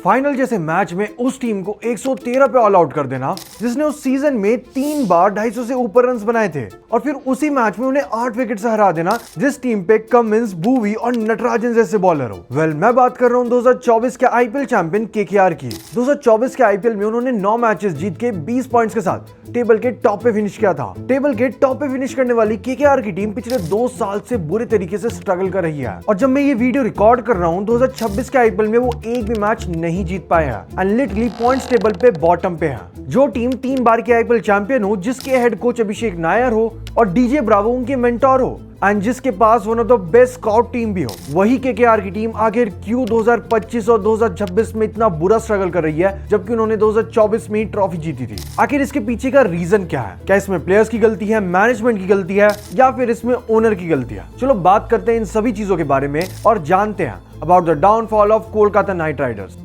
Final जैसे match में उस टीम को 113 पे ऑल आउट कर देना जिसने उस सीजन में 3 बार 250 से ऊपर रन्स बनाए थे, और फिर उसी मैच में उन्हें 8 विकेट से हरा देना जिस टीम पे कमिंस, भुवी और नटराजन जैसे बॉलर हो। मैं बात कर रहा हूँ 2024 के आईपीएल चैंपियन केकेआर की। 2024 के आईपीएल में उन्होंने 9 मैचेस जीत के 20 पॉइंट्स के साथ टेबल के टॉप पे फिनिश किया था। टेबल के टॉप पे फिनिश करने वाली केकेआर की टीम पिछले 2 साल से बुरे तरीके से स्ट्रगल कर रही है, और जब मैं ये वीडियो रिकॉर्ड कर रहा हूँ 2026 के आईपीएल में वो एक भी मैच नहीं जीत पाए हैं एंड लिटरली पॉइंट्स टेबल पे बॉटम पे है। जो टीम 3 बार की आईपीएल चैंपियन हो, जिसके हेड कोच अभिषेक नायर हो और डीजे ब्रावो उनके मेंटोर हो, एंड जिसके पास one of the best scout team भी हो, वही केकेआर की टीम आखिर क्यों 2025 और 2026 में इतना बुरा स्ट्रगल कर रही है जबकि उन्होंने 2024 में ही ट्रॉफी जीती थी। आखिर इसके पीछे का रीजन क्या है? क्या इसमें प्लेयर्स की गलती है, मैनेजमेंट की गलती है, या फिर इसमें ओनर की गलती है? चलो बात करते हैं इन सभी चीजों के बारे में और जानते हैं about the downfall of Kolkata night Riders.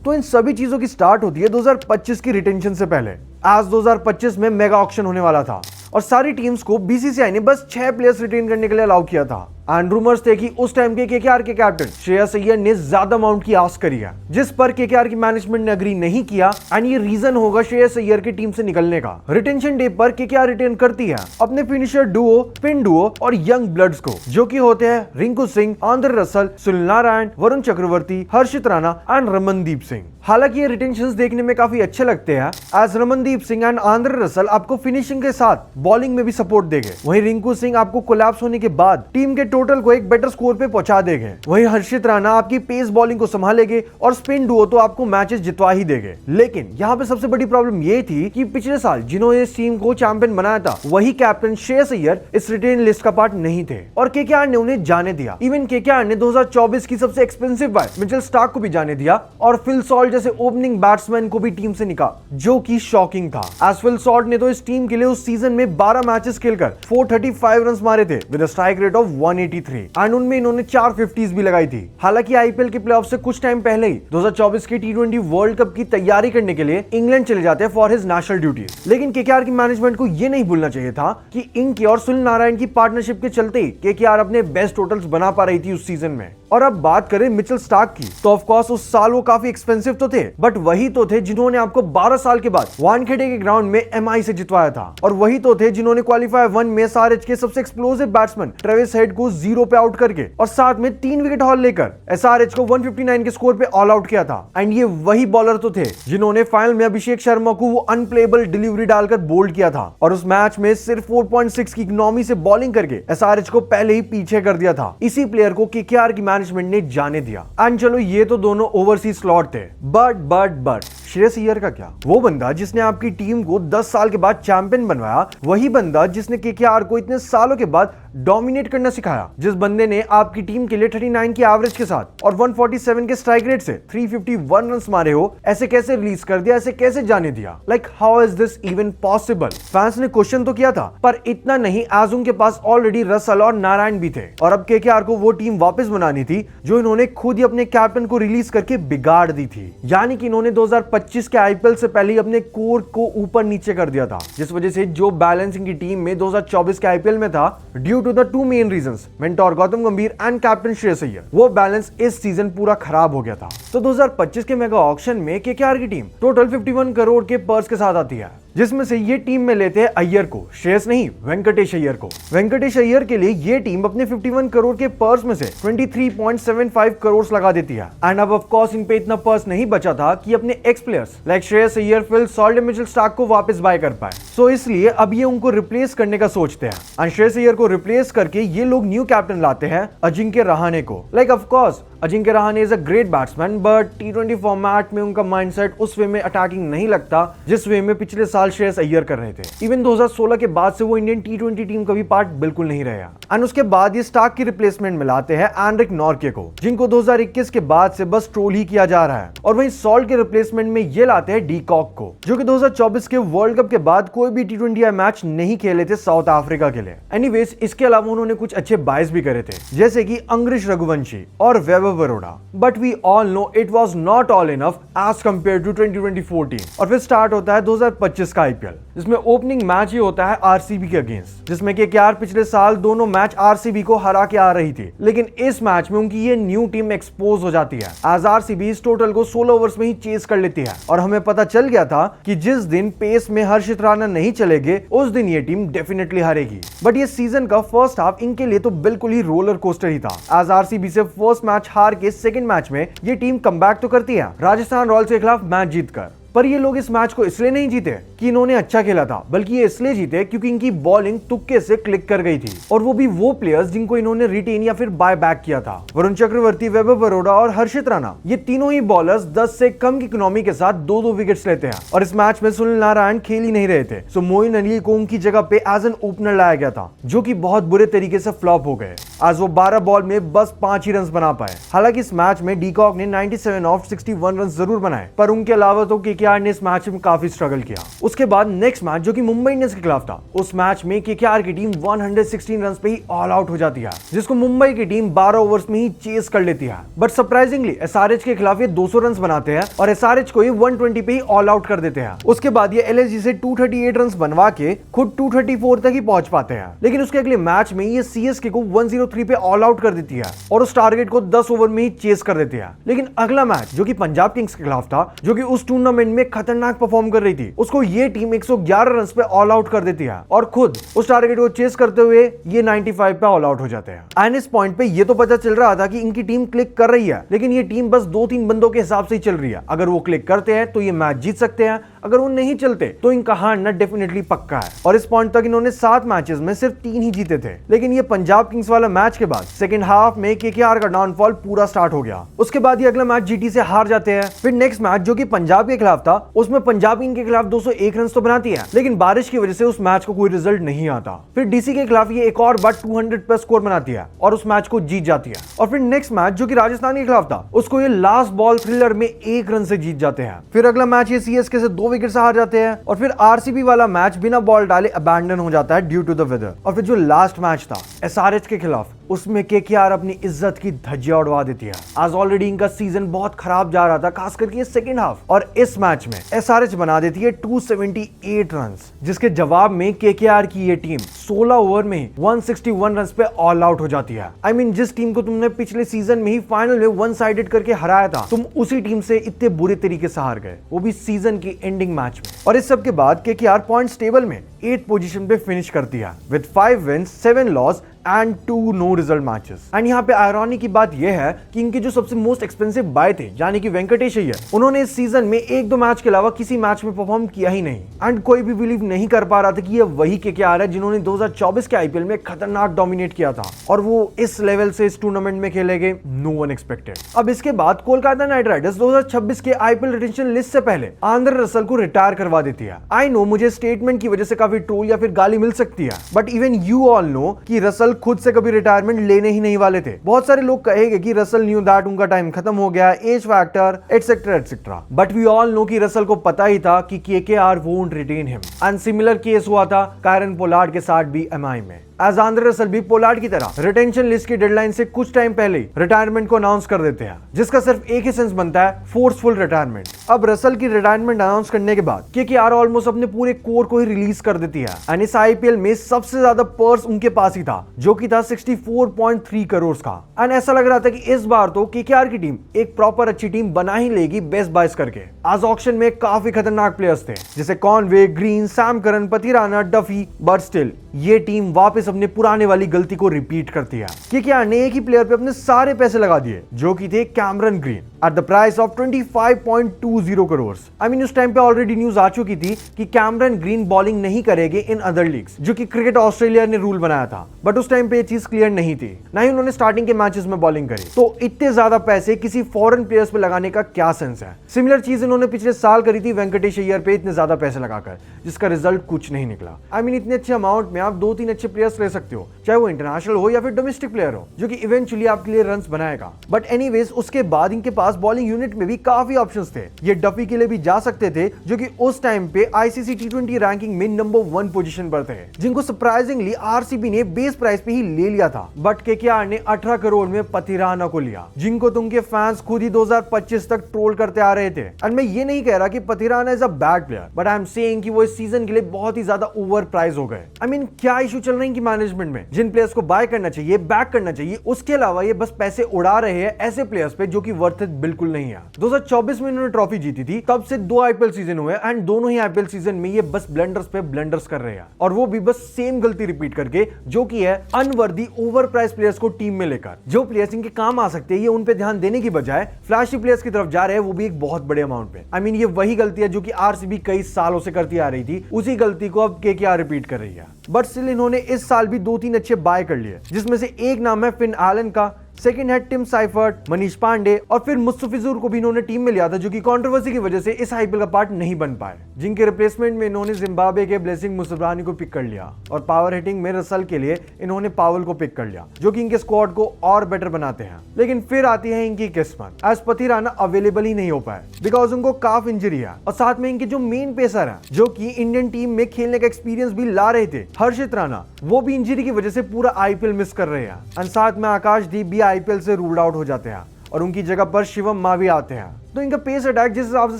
तो इन सभी चीजों की स्टार्ट होती है 2025 की रिटेंशन से पहले। आज 2025 में मेगा ऑक्शन होने वाला था और सारी टीम्स को बीसीसीआई ने बस 6 प्लेयर्स रिटेन करने के लिए अलाउ किया था। एंड रूमर्स थे कि उस टाइम के केकेआर के कैप्टन श्रेयस अय्यर ने ज्यादा अमाउंट की आस्क करी है, जिस पर केकेआर की मैनेजमेंट ने अग्री नहीं किया एंड ये रीजन होगा श्रेयस अय्यर की टीम से निकलने का। रिटेंशन डे पर केकेआर रिटेन करती है अपने फिनिशर डुओ, स्पिन डुओ और यंग ब्लड्स को, जो कि होते हैं Rinku Singh, Andre Russell, Sunil Narine, Varun Chakravarthy, Harshit Rana and Ramandeep Singh. हालांकि ये रिटेंशंस देखने में काफी अच्छे लगते हैं, as Ramandeep Singh and Andre Russell आपको फिनिशिंग के साथ बॉलिंग में भी सपोर्ट देंगे, वहीं रिंकू सिंह आपको कोलैप्स होने के बाद टीम के टोटल को एक बेटर स्कोर पे पहुंचा देंगे, वहीं हर्षित राणा आपकी पेस बॉलिंग को संभालेंगे और स्पिन डुओ तो आपको मैचेस जितवा ही देंगे। लेकिन यहाँ पे सबसे बड़ी प्रॉब्लम ये थी कि पिछले साल जिन्होंने इस टीम को चैंपियन बनाया था, वही कैप्टन श्रेयस अय्यर इस रिटेन लिस्ट का पार्ट नहीं थे और केकेआर ने उन्हें जाने दिया। इवन केकेआर ने 2024 की सबसे एक्सपेंसिव बाय मिचेल स्टार्क को भी जाने दिया और फिल सॉल्ट जैसे ओपनिंग बैट्समैन को भी टीम से निकाला, जो कि शॉकिंग था। एज फिल सॉल्ट ने तो इस टीम के लिए उस सीजन में 12 मैचेस खेलकर 435 रन्स मारे थे with a strike rate of 183 and उनमें इन्होंने 4 50s भी लगाई थी। हालांकि आईपीएल के प्लेऑफ से कुछ टाइम पहले ही 2024 के टी20 वर्ल्ड कप की तैयारी करने के लिए इंग्लैंड चले जाते हैं फॉर हिज नेशनल ड्यूटीज। लेकिन केकेआर की मैनेजमेंट को यह नहीं भूलना चाहिए था कि इनकी और सुनील नारायण की पार्टनरशिप के चलते ही केकेआर अपने बेस्ट टोटल्स बना पा रही थी उस सीजन में। और अब बात करें मिचेल स्टार्क की, तो ऑफ कोर्स उस साल वो काफी एक्सपेंसिव तो थे, बट वही तो थे जिन्होंने आपको 12 साल के बाद वानखेड़े के ग्राउंड में एमआई से जितवाया था, और वही तो थे जिन्होंने क्वालीफायर 1 में एसआरएच के सबसे एक्सप्लोसिव बैट्समैन ट्रेविस हेड को 0 पे आउट करके और साथ में 3 विकेट हॉल लेकर एसआरएच को 159 के स्कोर पे ऑल आउट किया था। एंड ये वही बॉलर तो थे जिन्होंने फाइनल में अभिषेक शर्मा को वो अनप्लेएबल डिलीवरी डालकर बोल्ड किया था और उस मैच में सिर्फ 4.6 की इकोनॉमी से बॉलिंग करके एसआरएच को पहले ही पीछे कर दिया था। इसी प्लेयर को केकेआर की मैनेजमेंट ने जाने दिया। एंड चलो ये तो दोनों ओवरसीज स्लॉट थे, बट श्रेयस अय्यर का क्या? वो बंदा जिसने आपकी टीम को 10 साल के बाद चैंपियन बनवाया, वही बंदा जिसने केकेआर को इतने सालों के बाद डोमिनेट करना सिखाया, जिस बंदे ने आपकी टीम के लिए 39 की एवरेज के साथ और 147 के स्ट्राइक रेट से 351 रन्स मारे हो, ऐसे कैसे रिलीज कर दिया, ऐसे कैसे जाने दिया? Like how is this even possible? Fans ने क्वेश्चन तो किया था, पर इतना नहीं, आज उनके पास ऑलरेडी रसल और नारायण भी थे और अब केकेआर को वो टीम वापस बनानी थी जो इन्होंने खुद ही अपने कैप्टन को रिलीज करके बिगाड़ दी थी। यानी कि इन्होंने 2025 के आईपीएल से पहले अपने कोर को ऊपर नीचे कर दिया था, जिस वजह से जो बैलेंस इनकी टीम में 2024 के आईपीएल में था, due to the 2 main reasons, mentor Gautam Gambhir and captain Shreyas Iyer, वो बैलेंस इस सीजन पूरा खराब हो गया था। तो 2025 के मेगा ऑक्शन में केकेआर की टीम टोटल 51 करोड़ के पर्स के साथ आती है, जिसमें से ये टीम में लेते हैं अय्यर को, श्रेयस नहीं, वेंकटेश अय्यर को। वेंकटेश अय्यर के लिए ये टीम अपने 51 करोड़ के पर्स में से 23.75 करोड़ लगा देती है। एंड अब ऑफ कोर्स इन पे इतना पर्स नहीं बचा था कि अपने x players like Shreyas Iyer, Phil Salt, Mitchell Starc को वापस बाय कर पाए। सो इसलिए अब ये उनको रिप्लेस करने का सोचते हैं एंड श्रेयस अय्यर को रिप्लेस करके ये लोग न्यू कैप्टन लाते हैं अजिंक्य रहाणे को। Like of course Ajinkya Rahane is a great batsman, but T20 format में उनका माइंडसेट उस वे में अटैकिंग नहीं लगता जिस वे में पिछले साल श्रेयस अय्यर कर रहे थे। इवन 2016 के बाद से वो इंडियन टी20 टीम का भी पार्ट बिल्कुल नहीं रहा। एंड उसके बाद ये स्टार्क की रिप्लेसमेंट में लाते हैं एंड्रिक नॉर्के को, जिनको 2021 के बाद से बस ट्रोल ही किया जा रहा है, और वहीं सॉल्ट के रिप्लेसमेंट में ये लाते हैं डी कॉक को, जो कि 2024 के वर्ल्ड कप के बाद कोई भी टी20 मैच नहीं खेले थे साउथ अफ्रीका के लिए। एनीवेज इसके अलावा उन्होंने कुछ अच्छे बायस भी करे थे, जैसे कि अंग्रेश रघुवंशी और वैभव बरोड़ा, but we all know it was not all enough as compare to 2014। और फिर स्टार्ट होता है 2025 2025 का आईपीएल, जिसमें ओपनिंग मैच ही होता है आरसीबी के अगेंस्ट, जिसमें केकेआर पिछले साल दोनों मैच आरसीबी को हरा के आ रही थी। लेकिन इस मैच में उनकी ये न्यू टीम एक्सपोज हो जाती है, एज आरसीबी इस टोटल को 16 ओवर्स में ही चेस कर लेती है। और हमें पता चल गया था कि जिस दिन पेस में हर्षित राणा नहीं चलेंगे उस दिन ये टीम डेफिनेटली हारेगी। बट ये सीजन का फर्स्ट हाफ इनके लिए तो बिल्कुल ही रोलर कोस्टर ही था। एज आरसीबी से फर्स्ट मैच हार के सेकंड मैच में ये टीम कमबैक तो करती है राजस्थान रॉयल्स के खिलाफ मैच जीतकर। पर ये लोग इस मैच को इसलिए नहीं जीते कि इन्होंने अच्छा खेला था, बल्कि ये इसलिए जीते क्योंकि इनकी बॉलिंग तुक्के से क्लिक कर गई थी, और वो भी वो प्लेयर्स जिनको इन्होंने रिटेन या फिर बाय बैक किया था। वरुण चक्रवर्ती, वैभव बरोड़ा और हर्षित राणा, ये तीनों ही बॉलर्स 10 से कम की इकोनॉमी के साथ 2-2 विकेट्स लेते हैं। और इस मैच में सुनील नारायण खेल ही नहीं रहे थे, सो मोइन अली को उनकी जगह पे एज एन ओपनर लाया गया था, जो कि बहुत बुरे तरीके से फ्लॉप हो गए, आज वो 12 बॉल में बस 5 ही रन बना पाए। हालांकि इस मैच में डीकॉक ने 97 ऑफ 61 रन जरूर बनाए, पर उनके अलावा तो केकेआर ने इस मैच में काफी स्ट्रगल किया। उसके बाद नेक्स्ट मैच जो कि मुंबई इंडियंस के खिलाफ था, उस मैच में केकेआर की टीम 116 रन पे ही ऑल आउट हो जाती है, जिसको मुंबई की टीम 12 ओवर्स में ही चेस कर लेती है। बट सरप्राइजिंगली एसआरएच के खिलाफ ये 200 रन बनाते हैं और एसआरएच को ही 120 पे ही ऑल आउट कर देते हैं। उसके बाद ये एलएसजी से 238 रन बनवा के खुद 234 तक ही पहुंच पाते हैं। लेकिन उसके अगले मैच में ये सीएसके को 103 पे ऑल आउट कर देती है और उस टारगेट को 10 ओवर में ही चेस कर देती है। लेकिन अगला मैच जो कि पंजाब किंग्स के खिलाफ था, जो कि उस टूर्नामेंट में खतरनाक परफॉर्म कर रही थी, उसको ये टीम 111 रन पे ऑल आउट कर देती है और खुद उस टारगेट को चेस करते हुए ये 95 पे ऑल आउट हो जाते हैं। एंड इस पॉइंट पे ये तो पता चल रहा था कि इनकी टीम क्लिक कर रही है, लेकिन ये टीम बस 2-3 बंदों के हिसाब से ही चल रही है। अगर वो क्लिक करते हैं तो ये मैच जीत सकते हैं, अगर वो नहीं चलते तो इनका हारना डेफिनेटली पक्का है। और इस पॉइंट तक इन्होंने 7 मैचेस में सिर्फ 3 ही जीते थे। लेकिन ये पंजाब किंग्स वाला मैच के बाद सेकंड हाफ में केकेआर का डाउनफॉल पूरा स्टार्ट हो गया। उसके बाद ये अगला मैच जीटी से हार जाते हैं। फिर नेक्स्ट मैच जो कि पंजाब के खिलाफ था, उसमें पंजाब इनके खिलाफ 201 रन तो बनाती है, लेकिन बारिश की वजह से उस मैच को कोई रिजल्ट नहीं आता। फिर डीसी के खिलाफ ये एक और बार 200 प्लस स्कोर बनाती है और उस मैच को जीत जाती है। और फिर नेक्स्ट मैच जो कि राजस्थान के खिलाफ था, उसको ये लास्ट बॉल थ्रिलर में 1 रन से जीत जाते हैं। फिर अगला मैच ये सीएसके से 2 विकेट से हार जाते हैं और फिर आरसीबी वाला मैच बिना बॉल डाले अबैंडन हो जाता है ड्यू टू द वेदर। और फिर जो लास्ट मैच था एसआरएच के खिलाफ, उसमें केकेआर अपनी इज्जत की धज्जियां उड़वा देती है। आज ऑलरेडी इनका सीजन बहुत खराब जा रहा था, खास करके सेकंड हाफ, और इस मैच में एसआरएच बना देती है 278 रन, जिसके जवाब में केकेआर की ये टीम 16 ओवर में 161 रन पे ऑल आउट हो जाती है। आई मीन जिस टीम को तुमने पिछले सीजन में ही फाइनल में वन साइडेड करके हराया था, तुम उसी टीम से इतने बुरे तरीके से हार गए, वो भी सीजन की एंडिंग मैच में। और इस सब के बाद केकेआर पॉइंट्स टेबल में 8th पोजीशन पे फिनिश करती है with 5 wins, 7 loss and 2 no result matches. And यहाँ पे आयरॉनी की बात यह है कि इनके जो सबसे मोस्ट एक्सपेंसिव बाय थे, यानी कि वेंकटेश अय्यर, उन्होंने इस सीजन में 1-2 मैच के अलावा किसी मैच में परफॉर्म किया ही नहीं। एंड कोई भी बिलीव नहीं कर पा रहा था कि ये वही केकेआर है जिन्होंने 2024 के आईपीएल में खतरनाक डोमिनेट किया था, और वो इस लेवल से इस टूर्नामेंट में खेलेंगे, नो वन एक्सपेक्टेड। अब इसके बाद कोलकाता नाइट राइडर्स 2026 के आईपीएल रिटेंशन लिस्ट से पहले आंद्रे रसल को रिटायर करवा देती है। आई नो मुझे स्टेटमेंट की वजह से काफी ट्रोल या फिर गाली मिल सकती है, but even you all know कि रसल खुद से कभी रिटायरमेंट लेने ही नहीं वाले थे। बहुत सारे लोग कहेंगे कि रसल न्यू दैट उनका टाइम खत्म हो गया, age factor etcetera etcetera, but we all know कि रसल को पता ही था कि KKR won't retain him. And similar case हुआ था कायरन पोलार्ड के साथ भी एमआई में। एज आंद्रे रसल भी पोलार्ड की तरह रिटेंशन लिस्ट की डेडलाइन से कुछ टाइम पहले ही रिटायरमेंट को अनाउंस कर देते हैं, जिसका सिर्फ एक ही सेंस बनता है, फोर्सफुल रिटायरमेंट। अब रसल की रिटायरमेंट अनाउंस करने के बाद केकेआर ऑलमोस्ट अपने पूरे कोर को ही रिलीज कर देती है। एंड इस आईपीएल में सबसे ज्यादा पर्स उनके पास ही था, जो कि था 64.3 करोड़ का। एंड ऐसा लग रहा था कि इस बार तो केकेआर की टीम एक प्रॉपर अच्छी टीम बना ही लेगी बेस्ट बाइस करके। आज ऑक्शन में काफी खतरनाक प्लेयर्स थे, जैसे Conway, green, Sam Curran, Pathirana, Duffy, but still ये टीम वापस अपने पुराने वाली गलती को रिपीट करती है। केकेआर ने एक ही प्लेयर पे अपने सारे पैसे लगा दिए, जो कि थे Cameron green, at the price of 25.20 crore. I mean उस टाइम पे ऑलरेडी न्यूज आ चुकी थी कि कैमरन ग्रीन बॉलिंग नहीं करेंगे इन अदर लीग्स, जो कि क्रिकेट ऑस्ट्रेलिया ने रूल बनाया था, बट उस टाइम पे ये चीज क्लियर नहीं थी, ना ही उन्होंने स्टार्टिंग के मैचेस में बॉलिंग करी। तो इतने ज्यादा पैसे किसी फॉरेन प्लेयर्स पे लगाने का क्या सेंस है? सिमिलर चीज इन्होंने पिछले साल करी थी वेंकटेश अय्यर पे इतने ज्यादा पैसे लगाकर, जिसका रिजल्ट कुछ नहीं निकला। आई मीन इतने अच्छे अमाउंट में आप 2-3 अच्छे प्लेयर्स ले सकते हो, चाहे वो इंटरनेशनल हो या फिर डोमेस्टिक प्लेयर हो, जो कि इवेंचुअली आपके लिए रन्स बनाएगा। बट एनीवेज उसके बाद इनके पास पास बॉलिंग यूनिट में भी काफी ऑप्शंस थे। ये डफी के लिए भी जा सकते थे जो कि उस टाइम पे आईसीसी T20 रैंकिंग में नंबर 1 पोजीशन पर थे, जिनको सरप्राइजिंगली आरसीबी ने बेस प्राइस पे ही ले लिया था। बट केकेआर ने 18 करोड़ में पथिराना को लिया, जिनको तुमके फैंस खुद ही 2025 तक ट्रोल करते आ रहे थे। एंड मैं ये नहीं कह रहा कि Pathirana is a bad player, but I am saying कि वो इस सीजन के लिए बहुत ही ज्यादा ओवर प्राइस हो गए। आई मीन क्या इशू चल रहे हैं कि मैनेजमेंट में जिन प्लेयर्स को बाय करना चाहिए, बैक करना चाहिए, उसके अलावा ये बस पैसे उड़ा रहे हैं ऐसे प्लेयर्स पे जो कि वर्थ इट बिल्कुल नहीं है। 2024 में इन्होंने ट्रॉफी जीती थी, तब से 2 आईपीएल सीजन हुए एंड दोनों ही आईपीएल सीजन में ये बस ब्लंडर्स पे ब्लंडर्स कर रहे हैं, और वो भी बस सेम गलती रिपीट करके, जो कि है अनवर्दी ओवर प्राइस प्लेयर्स को टीम में लेकर। जो प्लेयर्स इनके काम आ सकते हैं ये उन पे ध्यान देने की बजाय फ्लैशी प्लेयर्स की तरफ जा रहे हैं, वो भी एक बहुत बड़े अमाउंट पे। आई मीन ये वही गलती है जो कि आरसीबी कई सालों से करती आ रही थी, उसी गलती को अब केकेआर रिपीट कर रही है। बट स्टिल इन्होंने इस साल भी 2-3 अच्छे बाय कर लिए, जिसमें से एक नाम है फिन एलन का, सेकंड है टिम साइफर्ट, मनीष पांडे, और फिर मुस्तफिजुर को भी इन्होंने टीम में लिया था, जो कि कंट्रोवर्सी की वजह से इस आईपीएल का पार्ट नहीं बन पाए, जिनके रिप्लेसमेंट में इन्होंने जिम्बाब्वे के ब्लेसिंग मुस्तफानी को पिक कर लिया, और पावर हिटिंग में रसल के लिए इन्होंने पावल को पिक कर लिया, जो कि इनके स्क्वाड को और बेटर बनाते हैं। लेकिन फिर आती है इनकी किस्मत, एज पथिराना अवेलेबल ही नहीं हो पाए बिकॉज उनको काफ इंजरी है, और साथ में इनके जो मेन पेसर है जो कि इंडियन टीम में खेलने का एक्सपीरियंस भी ला रहे थे, हर्षित राणा, वो भी इंजरी की वजह से पूरा आईपीएल मिस कर रहे हैं। एंड साथ में आकाशदीप भी आईपीएल से रूल्ड आउट हो जाते हैं, और उनकी जगह पर शिवम मावी आते हैं। तो इनका पेस अटैक जिस हिसाब से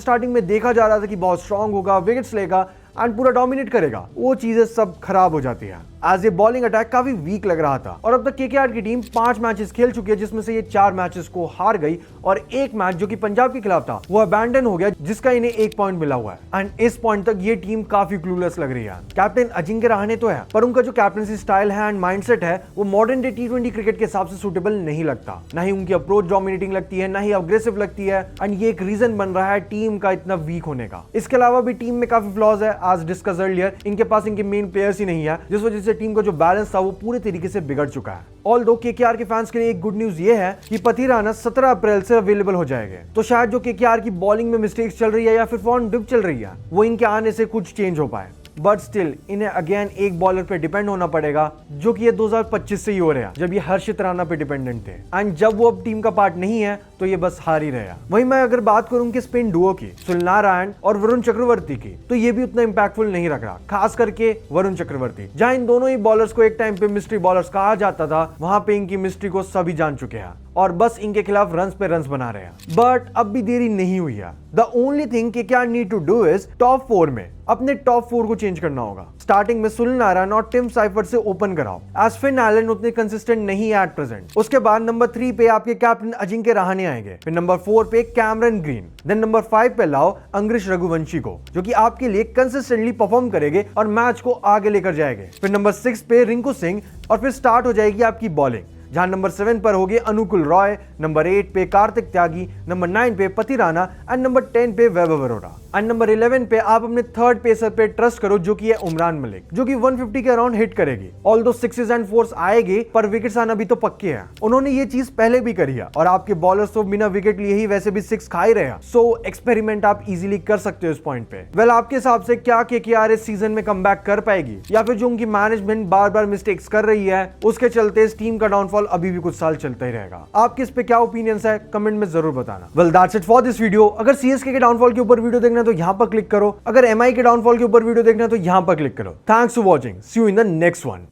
स्टार्टिंग में देखा जा रहा था कि बहुत स्ट्रांग होगा, विकेट्स लेगा एंड पूरा डोमिनेट करेगा, वो चीजें सब खराब हो जाती है। एज ए बॉलिंग अटैक काफी वीक लग रहा था, और अब तक केकेआर की टीम 5 मैचेस खेल चुकी है, जिसमें से ये 4 मैचेस को हार गई, और एक मैच जो कि पंजाब के खिलाफ था वो अबैंडन हो गया, जिसका इन्हें 1 पॉइंट मिला हुआ है। एंड इस पॉइंट तक ये टीम काफी क्लूलेस लग रही है। कैप्टन अजिंक्य रहाणे तो है, पर उनका जो कैप्टनसी स्टाइल है एंड माइंडसेट है वो मॉडर्न डे T20 क्रिकेट के हिसाब से सूटेबल नहीं लगता। ना ही उनकी अप्रोच डोमिनेटिंग लगती है, ना ही अग्रेसिव लगती है, एंड ये एक रीजन बन रहा है टीम का इतना वीक होने का। इसके अलावा भी टीम में काफी फ्लॉज है, एज डिस्कस अर्लियर, इनके पास इनके मेन प्लेयर्स ही नहीं है, जिस वजह से टीम का जो बैलेंस था वो पूरे तरीके से बिगड़ चुका है। ऑल्दो केकेआर के फैंस के लिए एक गुड न्यूज ये है कि पथिराना 17 अप्रैल से अवेलेबल हो जाएंगे, तो शायद जो केकेआर की बॉलिंग में मिस्टेक्स चल रही है या फिर फॉर्म डिप चल रही है, वो इनके आने से कुछ चेंज हो पाए। बट स्टिल इन्हें अगेन एक बॉलर पे डिपेंड होना पड़ेगा, जो कि ये 2025 से ही हो रहा है, जब ये हर्षित राणा पे डिपेंडेंट थे, एंड जब वो अब टीम का पार्ट नहीं है तो ये बस हार ही रहा। वहीं मैं अगर बात करूं कि स्पिन डुओ की, सुनील और वरुण चक्रवर्ती की, तो ये भी उतना इंपैक्टफुल नहीं लग रहा, खास करके वरुण चक्रवर्ती। जहां इन दोनों ही बॉलर्स को एक टाइम पे मिस्ट्री बॉलर्स कहा जाता था, वहां पे इनकी मिस्ट्री को सभी जान चुके हैं, और बस इनके खिलाफ रन्स पे रन्स बना रहे हैं। बट अब भी देरी नहीं हुई है। The only thing KKR need to do is top 4 में अपने टॉप 4 को चेंज करना होगा। स्टार्टिंग में सुनील नारायण और टिम साइफर्ट से ओपन कराओ, एज फिन एलन उतने कंसिस्टेंट नहीं है एट प्रेजेंट। उसके बाद नंबर 3 पे आपके कैप्टन अजिंक्य रहाणे आएंगे, फिर नंबर 4 पे कैमरन ग्रीन, देन नंबर 5 पे लाओ अंग्रेश रघुवंशी को, जो कि आपके लिए कंसिस्टेंटली परफॉर्म करेंगे और मैच को आगे लेकर जाएंगे। फिर नंबर 6 पे रिंकू सिंह, और फिर स्टार्ट हो जाएगी आपकी बॉलिंग, जहां नंबर 7 पर होंगे अनुकुल रॉय, नंबर 8 पे कार्तिक त्यागी, नंबर 9 पे पथिराना, एंड नंबर 10 पे वैभव अरोड़ा, एंड नंबर 11 पे आप अपने थर्ड पेसर पे ट्रस्ट करो, जो कि है उमरान मलिक, जो कि 150 के अराउंड हिट करेगी। ऑल्दो 6s एंड 4s आएगी, पर विकेट्स आना भी तो पक्के हैं। उन्होंने ये चीज पहले भी करी है, और आपके बॉलर्स तो बिना विकेट लिए ही वैसे भी 6 खा ही रहे हैं, सो एक्सपेरिमेंट आप इजीली कर सकते हो इस पॉइंट पे। वेल आपके हिसाब से क्या केकेआर इस सीजन में कमबैक कर पाएगी, या फिर जो उनकी मैनेजमेंट बार बार मिस्टेक्स कर रही है उसके चलते इस टीम का डाउनफॉल अभी भी कुछ साल चलता ही रहेगा? आपके इस पे क्या ओपिनियंस है, कमेंट में जरूर बताना। Well that's it for this video. अगर सीएसके के डाउनफॉल के ऊपर वीडियो देखना है तो यहाँ पर क्लिक करो, अगर एमआई के डाउनफॉल के ऊपर वीडियो देखना है तो यहाँ पर क्लिक करो। Thanks for watching, see you in the next one.